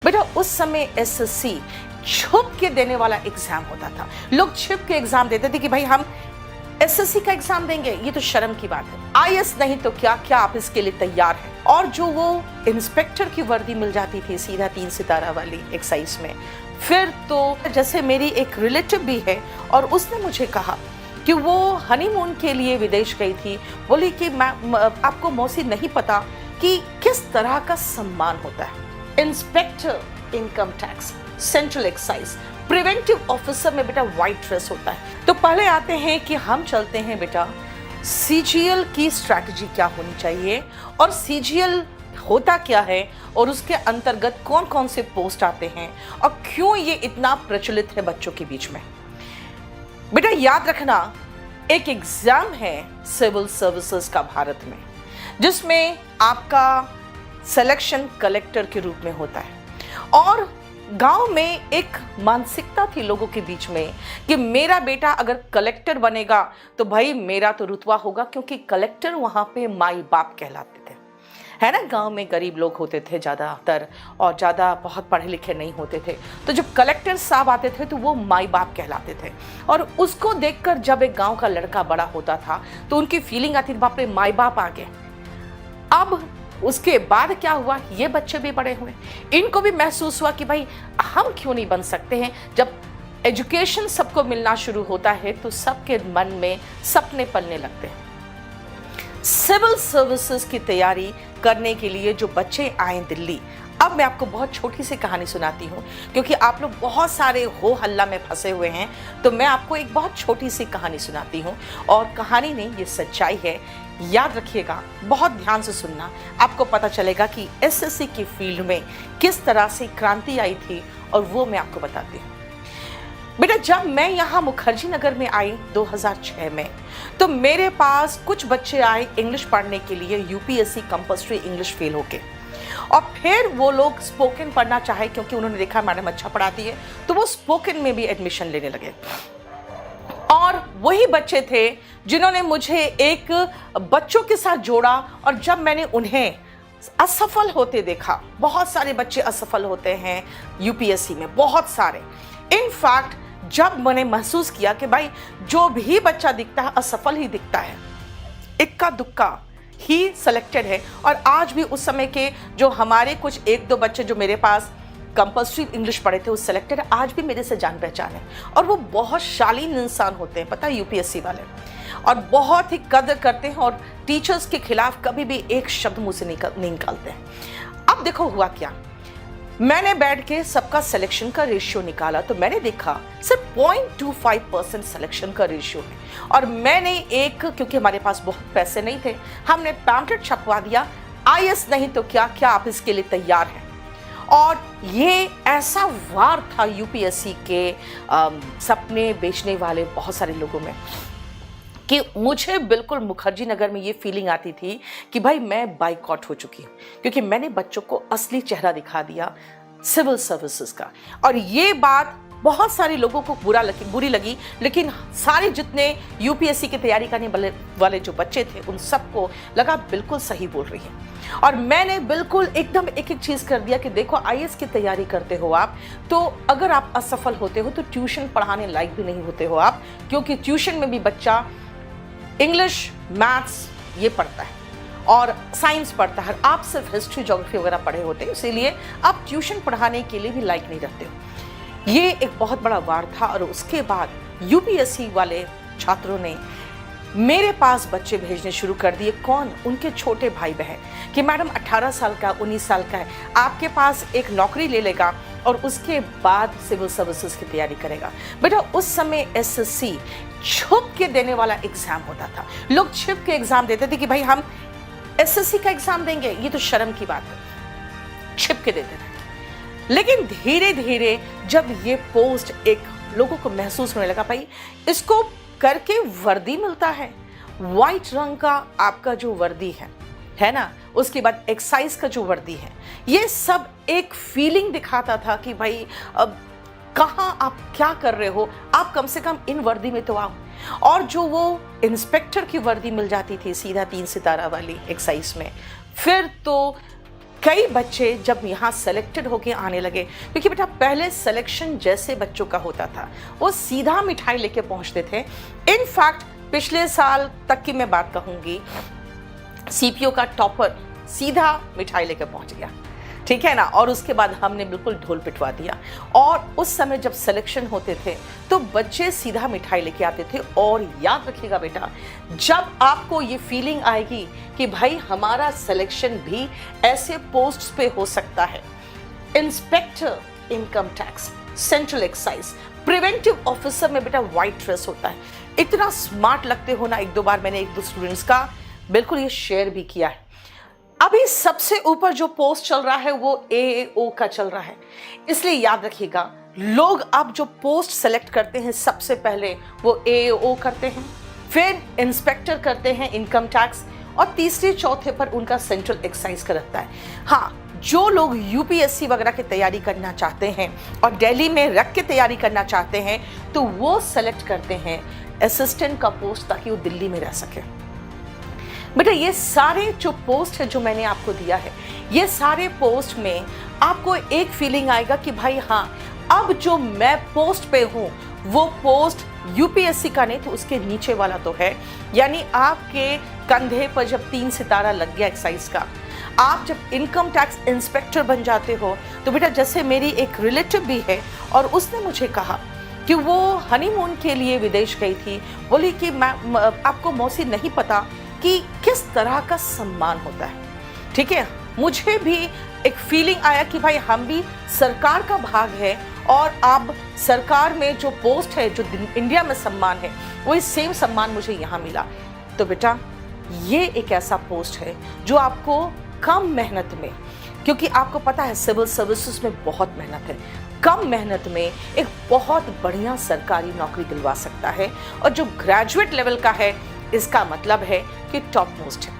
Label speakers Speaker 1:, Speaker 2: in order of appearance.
Speaker 1: बेटा उस समय एसएससी छुप के देने वाला एग्जाम होता था। लोग छुप के एग्जाम देते थे कि भाई हम एसएससी का एग्जाम देंगे, ये तो शर्म की बात है। आईएएस नहीं तो क्या क्या आप इसके लिए तैयार हैं? और जो वो इंस्पेक्टर की वर्दी मिल जाती थी सीधा 3 सितारा वाली एक्साइज में, फिर तो जैसे मेरी एक रिलेटिव भी है और उसने मुझे कहा कि वो हनीमून के लिए विदेश गई थी। बोली कि आपको मौसी नहीं पता कि किस तरह का सम्मान होता है। Inspector income tax, central excise, preventive officer में बेटा व्हाइट ड्रेस होता है। तो पहले आते हैं कि हम चलते हैं बेटा सीजीएल की स्ट्रैटेजी क्या होनी चाहिए और सीजीएल होता क्या है और उसके अंतर्गत कौन कौन से पोस्ट आते हैं और क्यों ये इतना प्रचलित है बच्चों के बीच में। बेटा याद रखना, एक एग्जाम है सिविल सर्विसेज का भारत में, जिसमें आपका सिलेक्शन कलेक्टर के रूप में होता है। और गांव में एक मानसिकता थी लोगों के बीच में कि मेरा बेटा अगर कलेक्टर बनेगा तो भाई मेरा तो रुतबा होगा, क्योंकि कलेक्टर वहां पे माई बाप कहलाते थे, है ना। गांव में गरीब लोग होते थे ज़्यादातर और ज़्यादा बहुत पढ़े लिखे नहीं होते थे, तो जब कलेक्टर साहब आते थे तो वो माई बाप कहलाते थे। और उसको देखकर जब एक गांव का लड़का बड़ा होता था तो उनकी फीलिंग आती थी, बाप रे माई बाप आ गए। अब उसके बाद क्या हुआ, ये बच्चे भी बड़े हुए, इनको भी महसूस हुआ कि भाई हम क्यों नहीं बन सकते हैं। जब एजुकेशन सबको मिलना शुरू होता है तो सबके मन में सपने पलने लगते हैं। सिविल सर्विसेज की तैयारी करने के लिए जो बच्चे आए दिल्ली, अब मैं आपको बहुत छोटी सी कहानी सुनाती हूँ, क्योंकि आप लोग बहुत सारे हो हल्ला में फंसे हुए हैं, तो मैं आपको एक बहुत छोटी सी कहानी सुनाती हूँ। और कहानी नहीं, ये सच्चाई है, याद रखिएगा, बहुत ध्यान से सुनना, आपको पता चलेगा कि एसएससी की फील्ड में किस तरह से क्रांति आई थी, और वो मैं आपको बताती हूँ। बेटा जब मैं यहाँ मुखर्जी नगर में आई 2006 में, तो मेरे पास कुछ बच्चे आए इंग्लिश पढ़ने के लिए, यूपीएससी कंपल्सरी इंग्लिश फेल होके, और फिर वो लोग स्पोकन पढ़ना चाहे, क्योंकि उन्होंने देखा मैडम अच्छा पढ़ाती है, तो वो स्पोकन में भी एडमिशन लेने लगे। और वही बच्चे थे जिन्होंने मुझे एक बच्चों के साथ जोड़ा, और जब मैंने उन्हें असफल होते देखा, बहुत सारे बच्चे असफल होते हैं यूपीएससी में, बहुत सारे। इनफैक्ट जब मैंने महसूस किया कि भाई जो भी बच्चा दिखता है असफल ही दिखता है, इक्का दुक्का ही सिलेक्टेड है। और आज भी उस समय के जो हमारे कुछ 1-2 बच्चे जो मेरे पास कंपल्सरी इंग्लिश पढ़े थे, वो सिलेक्टेड आज भी मेरे से जान पहचान है, और वो बहुत शालीन इंसान होते हैं, पता है, यूपीएससी वाले, और बहुत ही कदर करते हैं और टीचर्स के खिलाफ कभी भी एक शब्द मुंह से नहीं निकालते हैं। अब देखो हुआ क्या, मैंने बैठ के सबका सिलेक्शन का रेशियो निकाला, तो मैंने देखा सिर्फ 0.25% सिलेक्शन का रेशियो है। और मैंने एक, क्योंकि हमारे पास बहुत पैसे नहीं थे, हमने पैम्पलेट छपवा दिया, आईएएस नहीं तो क्या क्या आप इसके लिए तैयार हैं। और ये ऐसा वार था यूपीएससी के सपने बेचने वाले बहुत सारे लोगों में, कि मुझे बिल्कुल मुखर्जी नगर में ये फीलिंग आती थी कि भाई मैं बाइकआउट हो चुकी हूँ, क्योंकि मैंने बच्चों को असली चेहरा दिखा दिया सिविल सर्विसेज का। और ये बात बहुत सारे लोगों को बुरी लगी, लेकिन सारे जितने यूपीएससी की तैयारी करने वाले जो बच्चे थे, उन सबको लगा बिल्कुल सही बोल रही है। और मैंने बिल्कुल एकदम एक एक चीज़ कर दिया कि देखो आईएएस की तैयारी करते हो आप, तो अगर आप असफल होते हो तो ट्यूशन पढ़ाने लायक भी नहीं होते हो आप, क्योंकि ट्यूशन में भी बच्चा इंग्लिश, मैथ्स ये पढ़ता है और साइंस पढ़ता है, आप सिर्फ हिस्ट्री, ज्योग्राफी वगैरह पढ़े होते हैं, इसीलिए आप ट्यूशन पढ़ाने के लिए भी लायक नहीं रहते हो। ये एक बहुत बड़ा वार था। और उसके बाद यूपीएससी वाले छात्रों ने मेरे पास बच्चे भेजने शुरू कर दिए, कौन, उनके छोटे भाई बहन, कि मैडम 18 साल का, 19 साल का है, आपके पास एक नौकरी ले लेगा और उसके बाद सिविल सर्विसेज की तैयारी करेगा। बेटा उस समय एसएससी छुप के देने वाला एग्जाम होता था। लोग छुप के एग्जाम देते थे कि भाई हम एसएससी का एग्जाम देंगे, ये तो शर्म की बात है, छिप के देते थे। लेकिन धीरे धीरे जब ये पोस्ट एक लोगों को महसूस होने लगा, भाई इसको करके वर्दी मिलता है, व्हाइट रंग का आपका जो वर्दी है ना, उसके बाद एक्साइज का जो वर्दी है, ये सब एक फीलिंग दिखाता था कि भाई अब कहाँ आप क्या कर रहे हो, आप कम से कम इन वर्दी में तो आओ। और जो वो इंस्पेक्टर की वर्दी मिल जाती थी सीधा 3 सितारा वाली एक्साइज में, फिर तो कई बच्चे जब यहाँ सेलेक्टेड होके आने लगे, क्योंकि बेटा पहले सिलेक्शन जैसे बच्चों का होता था, वो सीधा मिठाई लेके पहुँचते थे। इनफैक्ट पिछले साल तक की मैं बात कहूँगी, सीपीओ का टॉपर सीधा मिठाई लेके पहुँच गया, ठीक है ना। और उसके बाद हमने बिल्कुल ढोल पिटवा दिया। और उस समय जब सिलेक्शन होते थे तो बच्चे सीधा मिठाई लेके आते थे। और याद रखिएगा बेटा, जब आपको ये फीलिंग आएगी कि भाई हमारा सिलेक्शन भी ऐसे पोस्ट पे हो सकता है, inspector income tax, central excise, preventive officer में बेटा व्हाइट ड्रेस होता है, इतना स्मार्ट लगते हो ना। एक दो बार मैंने एक दो स्टूडेंट्स का बिल्कुल ये शेयर भी किया है। अभी सबसे ऊपर जो पोस्ट चल रहा है वो एएओ का चल रहा है, इसलिए याद रखिएगा, लोग अब जो पोस्ट सेलेक्ट करते हैं सबसे पहले वो एएओ करते हैं, फिर इंस्पेक्टर करते हैं इनकम टैक्स, और तीसरे चौथे पर उनका सेंट्रल एक्साइज का रहता है। हाँ, जो लोग यूपीएससी वगैरह की तैयारी करना चाहते हैं और दिल्ली में रख के तैयारी करना चाहते हैं तो वो सेलेक्ट करते हैं असिस्टेंट का पोस्ट, ताकि वो दिल्ली में रह सके। बेटा ये सारे जो पोस्ट है जो मैंने आपको दिया है, ये सारे पोस्ट में आपको एक फीलिंग आएगा कि भाई हाँ, अब जो मैं पोस्ट पे हूँ वो पोस्ट यूपीएससी का नहीं तो उसके नीचे वाला तो है। यानी आपके कंधे पर जब 3 सितारा लग गया एक्साइज का, आप जब इनकम टैक्स इंस्पेक्टर बन जाते हो तो बेटा, जैसे मेरी एक रिलेटिव भी है और उसने मुझे कहा कि वो हनीमून के लिए विदेश गई थी, बोली कि मैं आपको मौसी नहीं पता कि किस तरह का सम्मान होता है, ठीक है। मुझे भी एक फीलिंग आया कि भाई हम भी सरकार का भाग है, और अब सरकार में जो पोस्ट है, जो इंडिया में सम्मान है, वही सेम सम्मान मुझे यहाँ मिला। तो बेटा ये एक ऐसा पोस्ट है जो आपको कम मेहनत में, क्योंकि आपको पता है सिविल सर्विसेज में बहुत मेहनत है, कम मेहनत में एक बहुत बढ़िया सरकारी नौकरी दिलवा सकता है। और जो ग्रेजुएट लेवल का है, इसका मतलब है कि टॉप मोस्ट है।